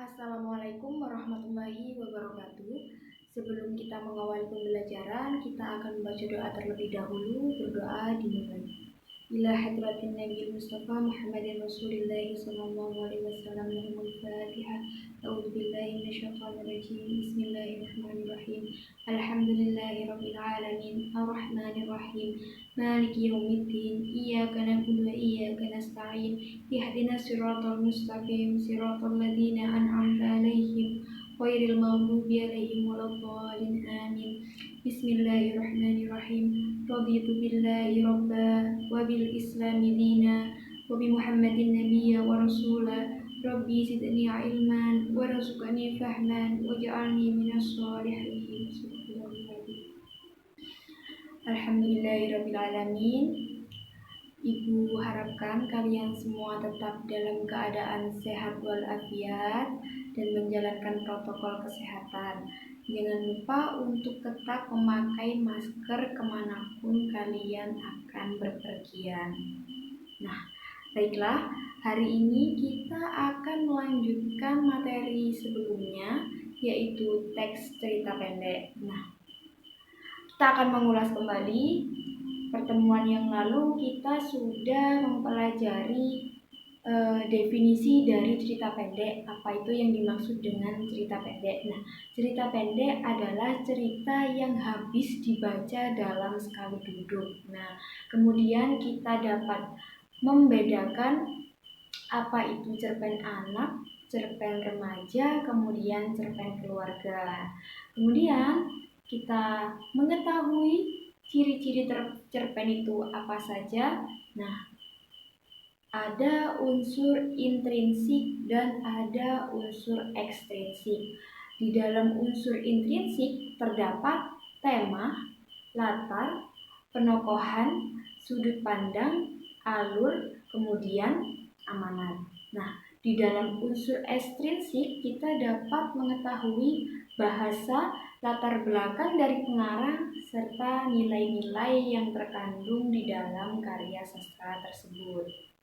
Assalamualaikum warahmatullahi wabarakatuh. Sebelum kita mengawali pembelajaran, kita akan membaca doa terlebih dahulu. Berdoa dimulai. Ila hadratin Nabi Mustafa Muhammadin Rasulillah sallallahu alaihi wasallam. Lahumul Fatihah. A'udzu billahi minasyaitonir rajim. Bismillahirrahmanirrahim. Alhamdulillahirabbil alamin. Arrahmanir rahim. Maliki yaumiddin. Iyyaka na'budu wa iyyaka nasta'in. Ihdinas siratal mustaqim. Siratal ladzina an'amta 'alaihim ghairil maghdubi 'alaihim waladdallin. Amin. Bismillahirrahmanirrahim. Raditu billahi rabba wa bil islami dina wa bi Muhammadin nabiyya wa rasula. Rabbi zidni ilman warzuqni fahman waj'alni minas sholihin. Alhamdulillahirabbil alamin. Ibu harapkan kalian semua tetap dalam keadaan sehat walafiat dan menjalankan protokol kesehatan. Jangan lupa untuk tetap memakai masker kemanapun kalian akan berpergian. Nah, baiklah, hari ini kita akan melanjutkan materi sebelumnya, yaitu teks cerita pendek. Nah, kita akan mengulas kembali. Pertemuan yang lalu kita sudah mempelajari definisi dari cerita pendek. Apa itu yang dimaksud dengan cerita pendek? Nah, cerita pendek adalah cerita yang habis dibaca dalam sekali duduk. Nah, kemudian kita dapat membedakan apa itu cerpen anak, cerpen remaja, kemudian cerpen keluarga. Kemudian kita mengetahui ciri-ciri cerpen itu apa saja. Nah, ada unsur intrinsik dan ada unsur ekstrinsik. Di dalam unsur intrinsik terdapat tema, latar, penokohan, sudut pandang, alur, kemudian amanat. Nah, di dalam unsur ekstrinsik kita dapat mengetahui bahasa, latar belakang dari pengarang, serta nilai-nilai yang terkandung di dalam karya sastra tersebut.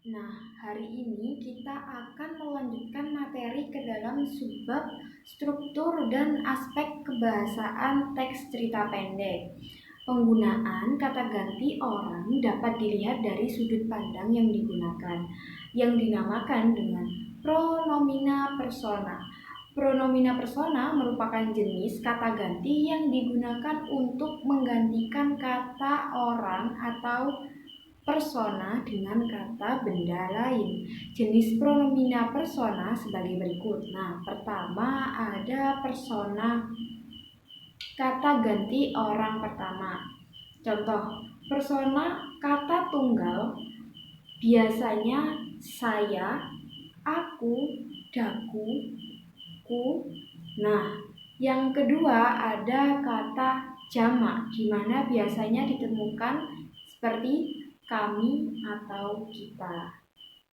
Nah, hari ini kita akan melanjutkan materi ke dalam subbab struktur dan aspek kebahasaan teks cerita pendek. Penggunaan kata ganti orang dapat dilihat dari sudut pandang yang digunakan, yang dinamakan dengan pronomina persona. Pronomina persona merupakan jenis kata ganti yang digunakan untuk menggantikan kata orang atau persona dengan kata benda lain. Jenis pronomina persona sebagai berikut. Nah, pertama ada persona kata ganti orang pertama. Contoh, persona kata tunggal biasanya saya, aku, daku, ku. Nah, yang kedua ada kata jamak, di mana biasanya ditemukan seperti kami atau kita.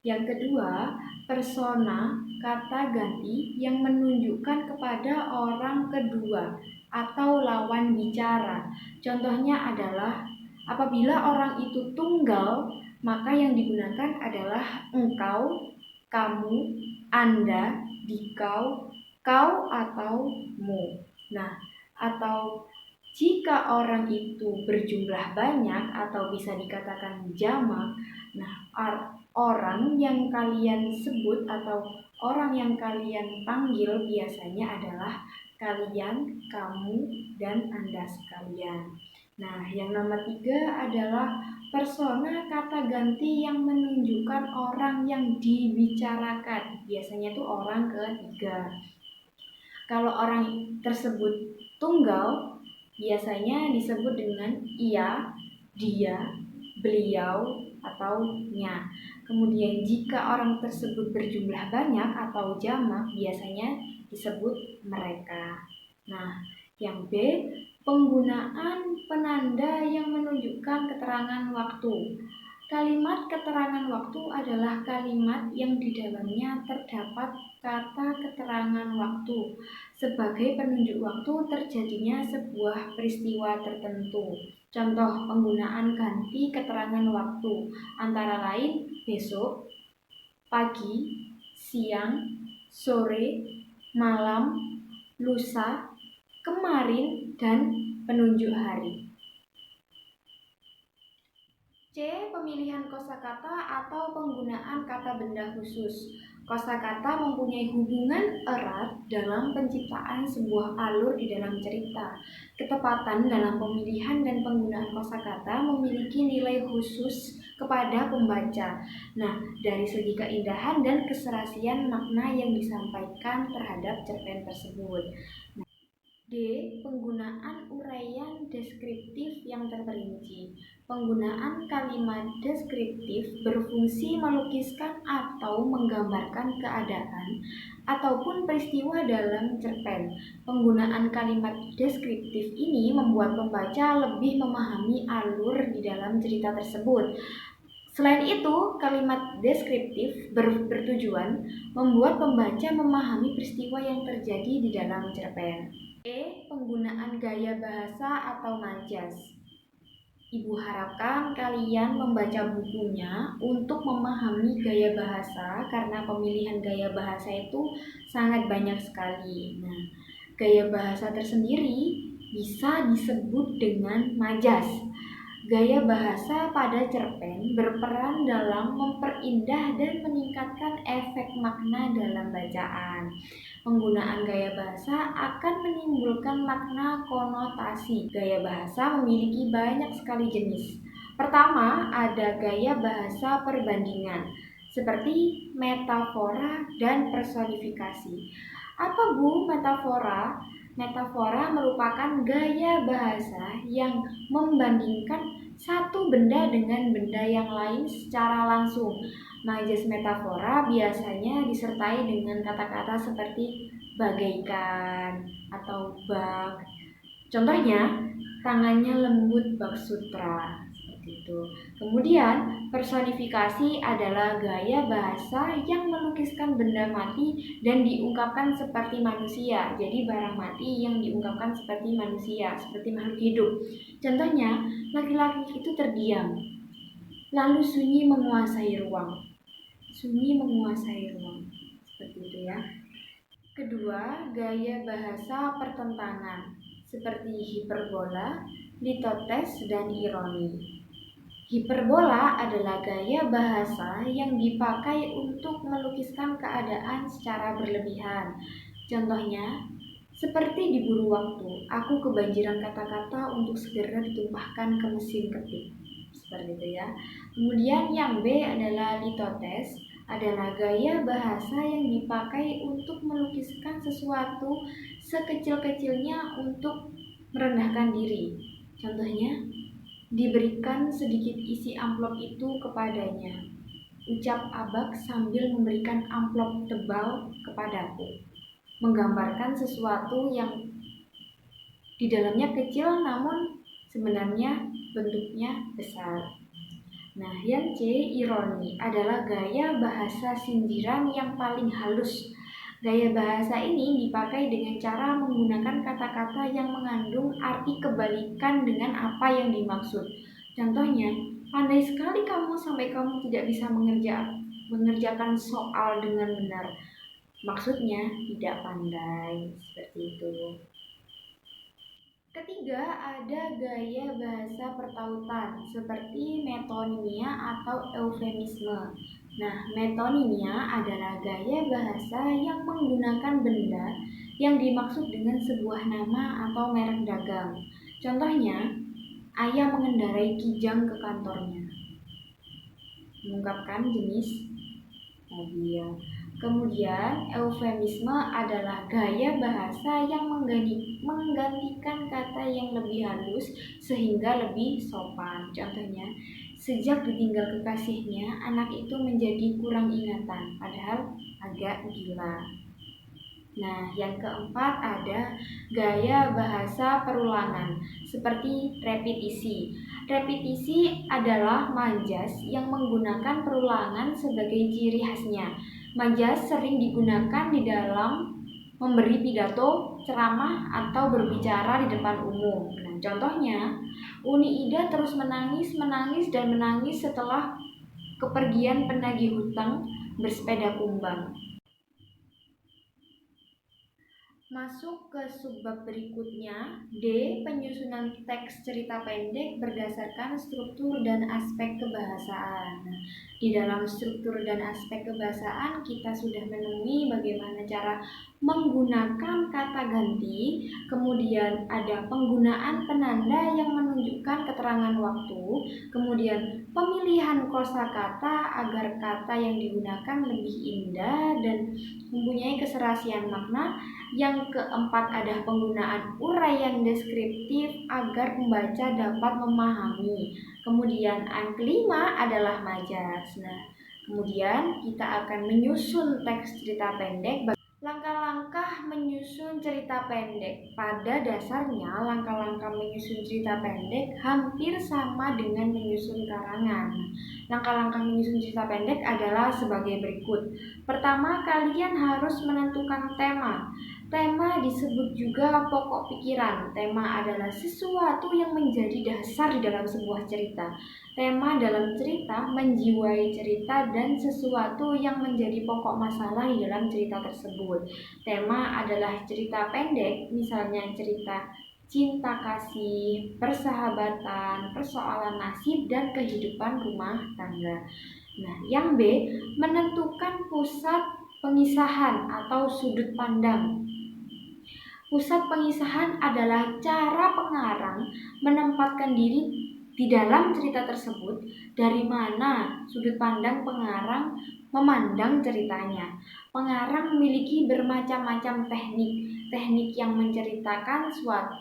Yang kedua, persona kata ganti yang menunjukkan kepada orang kedua atau lawan bicara. Contohnya adalah apabila orang itu tunggal, maka yang digunakan adalah engkau, kamu, anda, dikau, kau atau mu. Nah, atau jika orang itu berjumlah banyak atau bisa dikatakan jamak, nah orang yang kalian sebut atau orang yang kalian panggil biasanya adalah kalian, kamu, dan anda sekalian. Nah, yang nomor 3 adalah persona kata ganti yang menunjukkan orang yang dibicarakan. Biasanya itu orang ketiga. Kalau orang tersebut tunggal, biasanya disebut dengan ia, dia, beliau, atau nya. Kemudian jika orang tersebut berjumlah banyak atau jamak, biasanya disebut mereka. Nah, yang B, penggunaan penanda yang menunjukkan keterangan waktu. Kalimat keterangan waktu adalah kalimat yang di dalamnya terdapat kata keterangan waktu sebagai penunjuk waktu terjadinya sebuah peristiwa tertentu. Contoh penggunaan ganti keterangan waktu antara lain besok, pagi, siang, sore, malam, lusa, kemarin, dan penunjuk hari. C. Pemilihan kosakata atau penggunaan kata benda khusus. Kosakata mempunyai hubungan erat dalam penciptaan sebuah alur di dalam cerita. Ketepatan dalam pemilihan dan penggunaan kosakata memiliki nilai khusus kepada pembaca. Nah, dari segi keindahan dan keserasian makna yang disampaikan terhadap cerpen tersebut. D. Penggunaan uraian deskriptif yang terperinci. Penggunaan kalimat deskriptif berfungsi melukiskan atau menggambarkan keadaan ataupun peristiwa dalam cerpen. Penggunaan kalimat deskriptif ini membuat pembaca lebih memahami alur di dalam cerita tersebut. Selain itu, kalimat deskriptif bertujuan membuat pembaca memahami peristiwa yang terjadi di dalam cerpen. E. Penggunaan gaya bahasa atau majas. Ibu harapkan kalian membaca bukunya untuk memahami gaya bahasa karena pemilihan gaya bahasa itu sangat banyak sekali. Nah, gaya bahasa tersendiri bisa disebut dengan majas. Gaya bahasa pada cerpen berperan dalam memperindah dan meningkatkan efek makna dalam bacaan. Penggunaan gaya bahasa akan menimbulkan makna konotasi. Gaya bahasa memiliki banyak sekali jenis. Pertama, ada gaya bahasa perbandingan, seperti metafora dan personifikasi. Apa Bu metafora? Metafora merupakan gaya bahasa yang membandingkan satu benda dengan benda yang lain secara langsung. Majas metafora biasanya disertai dengan kata-kata seperti bagaikan atau bak. Contohnya, tangannya lembut bak sutra. Seperti itu. Kemudian, personifikasi adalah gaya bahasa yang melukiskan benda mati dan diungkapkan seperti manusia. Jadi barang mati yang diungkapkan seperti manusia, seperti makhluk hidup. Contohnya, laki-laki itu terdiam, lalu sunyi menguasai ruang. Sunyi menguasai ruang. Seperti itu ya. Kedua, gaya bahasa pertentangan, seperti hiperbola, litotes, dan ironi. Hiperbola adalah gaya bahasa yang dipakai untuk melukiskan keadaan secara berlebihan. Contohnya, seperti diburu waktu, aku kebanjiran kata-kata untuk segera ditumpahkan ke mesin ketik. Seperti itu ya. Kemudian yang B adalah litotes, adalah gaya bahasa yang dipakai untuk melukiskan sesuatu sekecil-kecilnya untuk merendahkan diri. Contohnya, diberikan sedikit isi amplop itu kepadanya. Ucap Abak sambil memberikan amplop tebal kepadaku. Menggambarkan sesuatu yang di dalamnya kecil namun sebenarnya bentuknya besar. Nah, yang C, ironi, adalah gaya bahasa sindiran yang paling halus. Gaya bahasa ini dipakai dengan cara menggunakan kata-kata yang mengandung arti kebalikan dengan apa yang dimaksud. Contohnya, pandai sekali kamu sampai kamu tidak bisa mengerjakan soal dengan benar. Maksudnya tidak pandai, seperti itu. Ketiga, ada gaya bahasa pertautan seperti metonimia atau eufemisme. Nah, metonimia adalah gaya bahasa yang menggunakan benda yang dimaksud dengan sebuah nama atau merek dagang. Contohnya, ayah mengendarai kijang ke kantornya, mengungkapkan jenis mobil. Kemudian, eufemisme adalah gaya bahasa yang menggantikan kata yang lebih halus sehingga lebih sopan. Contohnya, sejak ditinggal kekasihnya, anak itu menjadi kurang ingatan, padahal agak gila. Nah, yang keempat ada gaya bahasa perulangan, seperti repetisi. Repetisi adalah majas yang menggunakan perulangan sebagai ciri khasnya. Majas sering digunakan di dalam memberi pidato, ceramah, atau berbicara di depan umum. Nah, contohnya, Uni Ida terus menangis dan menangis setelah kepergian penagih hutang bersepeda kumbang. Masuk ke subbab berikutnya, D. Penyusunan teks cerita pendek berdasarkan struktur dan aspek kebahasaan. Di dalam struktur dan aspek kebahasaan, kita sudah menemui bagaimana cara menggunakan kata ganti, kemudian ada penggunaan penanda yang menunjukkan keterangan waktu, kemudian pemilihan kosakata agar kata yang digunakan lebih indah dan mempunyai keserasian makna. Yang keempat ada penggunaan uraian deskriptif agar pembaca dapat memahami. Kemudian yang kelima adalah majaz. Nah, kemudian kita akan menyusun teks cerita pendek. Langkah-langkah menyusun cerita pendek. Pada dasarnya, langkah-langkah menyusun cerita pendek hampir sama dengan menyusun karangan. Langkah-langkah menyusun cerita pendek adalah sebagai berikut. Pertama, kalian harus menentukan tema. Tema disebut juga pokok pikiran. Tema adalah sesuatu yang menjadi dasar di dalam sebuah cerita. Tema dalam cerita menjiwai cerita dan sesuatu yang menjadi pokok masalah di dalam cerita tersebut. Tema adalah cerita pendek, misalnya cerita cinta kasih, persahabatan, persoalan nasib, dan kehidupan rumah tangga. Nah, yang B, menentukan pusat pengisahan atau sudut pandang. Pusat pengisahan adalah cara pengarang menempatkan diri di dalam cerita tersebut, dari mana sudut pandang pengarang memandang ceritanya. Pengarang memiliki bermacam-macam teknik yang menceritakan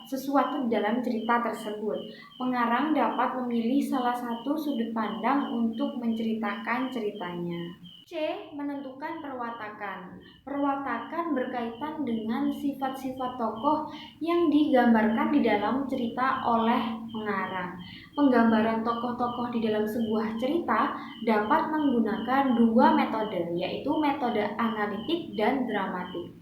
sesuatu dalam cerita tersebut. Pengarang dapat memilih salah satu sudut pandang untuk menceritakan ceritanya. C. Menentukan perwatakan. Perwatakan berkaitan dengan sifat-sifat tokoh yang digambarkan di dalam cerita oleh pengarang. Penggambaran tokoh-tokoh di dalam sebuah cerita dapat menggunakan dua metode, yaitu metode analitik dan dramatik.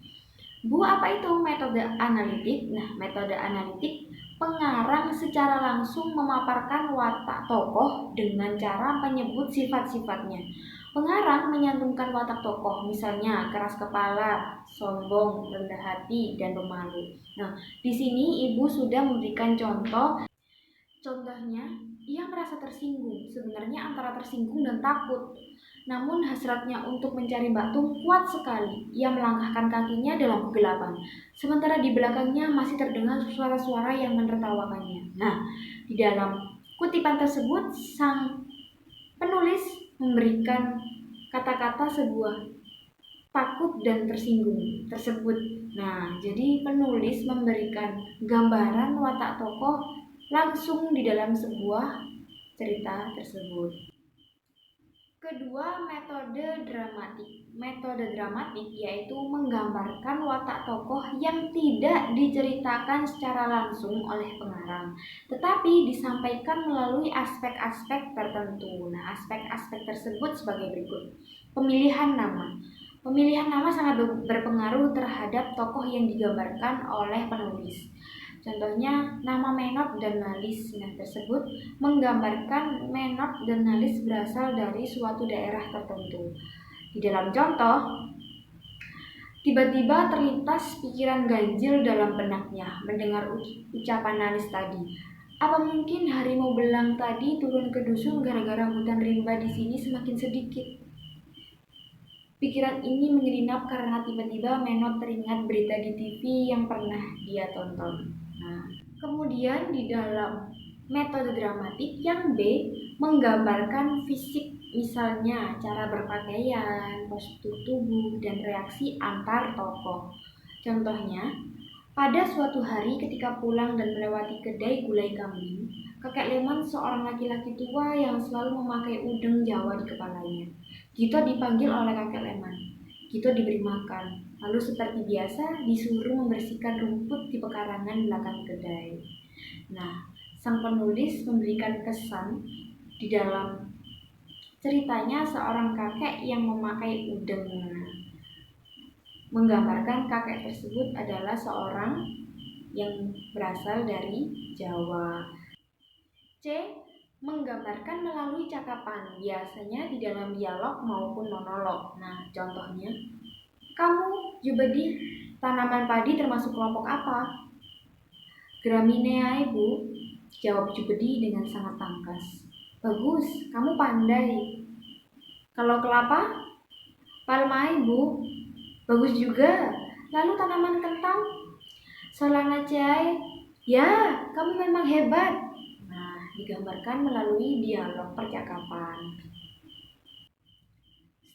Bu, apa itu metode analitik? Nah, metode analitik, pengarang secara langsung memaparkan watak tokoh dengan cara menyebut sifat-sifatnya. Pengarang menyantumkan watak tokoh, misalnya keras kepala, sombong, rendah hati, dan pemalu. Nah, di sini Ibu sudah memberikan contoh. Contohnya, ia merasa tersinggung, sebenarnya antara tersinggung dan takut. Namun hasratnya untuk mencari Mbak Tung kuat sekali. Ia melangkahkan kakinya dalam kegelapan. Sementara di belakangnya masih terdengar suara-suara yang menertawakannya. Nah, di dalam kutipan tersebut, sang penulis memberikan kata-kata sebuah takut dan tersinggung tersebut. Nah, jadi penulis memberikan gambaran watak tokoh langsung di dalam sebuah cerita tersebut. Kedua, metode dramatik. Metode dramatik yaitu menggambarkan watak tokoh yang tidak diceritakan secara langsung oleh pengarang, tetapi disampaikan melalui aspek-aspek tertentu. Nah, aspek-aspek tersebut sebagai berikut. Pemilihan nama. Pemilihan nama sangat berpengaruh terhadap tokoh yang digambarkan oleh penulis. Contohnya nama Menot dan Nalis. Nah, tersebut menggambarkan Menot dan Nalis berasal dari suatu daerah tertentu. Di dalam contoh, tiba-tiba terlintas pikiran ganjil dalam benaknya mendengar ucapan Nalis tadi. Apa mungkin harimau belang tadi turun ke dusun gara-gara hutan rimba di sini semakin sedikit? Pikiran ini menyelinap karena tiba-tiba Menot teringat berita di TV yang pernah dia tonton. Nah, kemudian di dalam metode dramatik yang B menggambarkan fisik, misalnya cara berpakaian, postur tubuh, dan reaksi antar tokoh. Contohnya, pada suatu hari ketika pulang dan melewati kedai gulai kambing, kakek Leman seorang laki-laki tua yang selalu memakai udeng Jawa di kepalanya. Gito dipanggil oleh kakek Leman. Gito diberi makan, lalu seperti biasa disuruh membersihkan rumput di pekarangan belakang kedai. Nah, sang penulis memberikan kesan di dalam ceritanya seorang kakek yang memakai udeng. Menggambarkan kakek tersebut adalah seorang yang berasal dari Jawa. C. Menggambarkan melalui cakapan, biasanya di dalam dialog maupun monolog. Nah, contohnya, kamu, Jubedi, tanaman padi termasuk kelompok apa? Graminea, Ibu, jawab Jubedi dengan sangat tangkas. Bagus, kamu pandai. Kalau kelapa? Palma, Ibu. Bagus juga. Lalu tanaman kentang? Solanaceae. Ya, kamu memang hebat. Nah, digambarkan melalui dialog percakapan.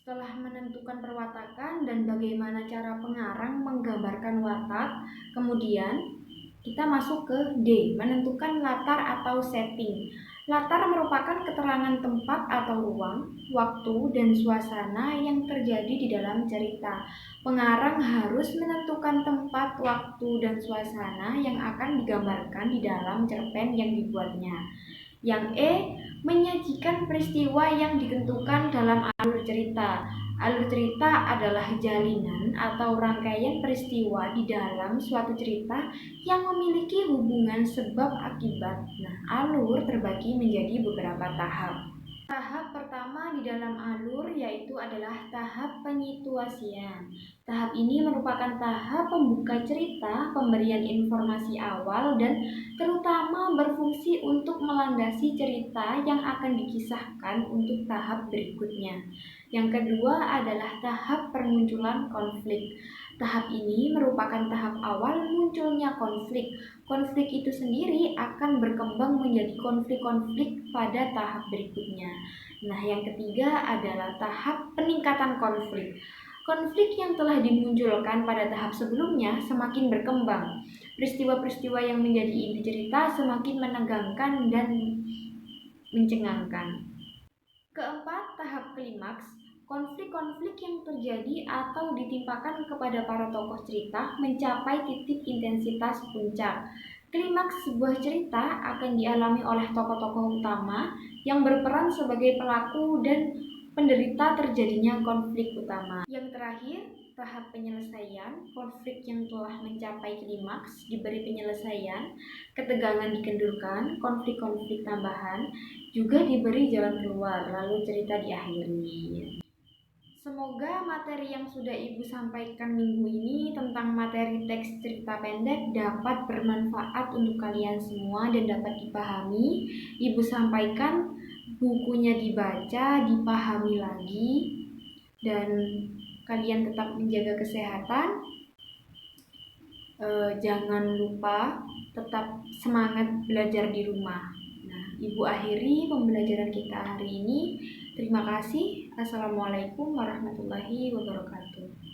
Setelah menentukan perwatakan dan bagaimana cara pengarang menggambarkan watak, kemudian kita masuk ke D, menentukan latar atau setting. Latar merupakan keterangan tempat atau ruang, waktu, dan suasana yang terjadi di dalam cerita. Pengarang harus menentukan tempat, waktu, dan suasana yang akan digambarkan di dalam cerpen yang dibuatnya. Yang E, menyajikan peristiwa yang ditentukan dalam alur cerita. Alur cerita adalah jalinan atau rangkaian peristiwa di dalam suatu cerita yang memiliki hubungan sebab akibat. Nah, alur terbagi menjadi beberapa tahap. Tahap pertama di dalam alur yaitu adalah tahap penyituasian. Tahap ini merupakan tahap pembuka cerita, pemberian informasi awal, dan terutama berfungsi untuk melandasi cerita yang akan dikisahkan untuk tahap berikutnya. Yang kedua adalah tahap permunculan konflik. Tahap ini merupakan tahap awal munculnya konflik. Konflik itu sendiri akan berkembang menjadi konflik-konflik pada tahap berikutnya. Nah, yang ketiga adalah tahap peningkatan konflik. Konflik yang telah dimunculkan pada tahap sebelumnya semakin berkembang. Peristiwa-peristiwa yang menjadi inti cerita semakin menegangkan dan mencengangkan. Keempat, tahap klimaks. Konflik-konflik yang terjadi atau ditimpakan kepada para tokoh cerita mencapai titik intensitas puncak. Klimaks sebuah cerita akan dialami oleh tokoh-tokoh utama yang berperan sebagai pelaku dan penderita terjadinya konflik utama. Yang terakhir, tahap penyelesaian. Konflik yang telah mencapai klimaks diberi penyelesaian, ketegangan dikendurkan, konflik-konflik tambahan juga diberi jalan keluar, lalu cerita diakhiri. Semoga materi yang sudah Ibu sampaikan minggu ini tentang materi teks cerita pendek dapat bermanfaat untuk kalian semua dan dapat dipahami. Ibu sampaikan bukunya dibaca, dipahami lagi, dan kalian tetap menjaga kesehatan. Jangan lupa tetap semangat belajar di rumah. Ibu akhiri pembelajaran kita hari ini. Terima kasih. Assalamualaikum warahmatullahi wabarakatuh.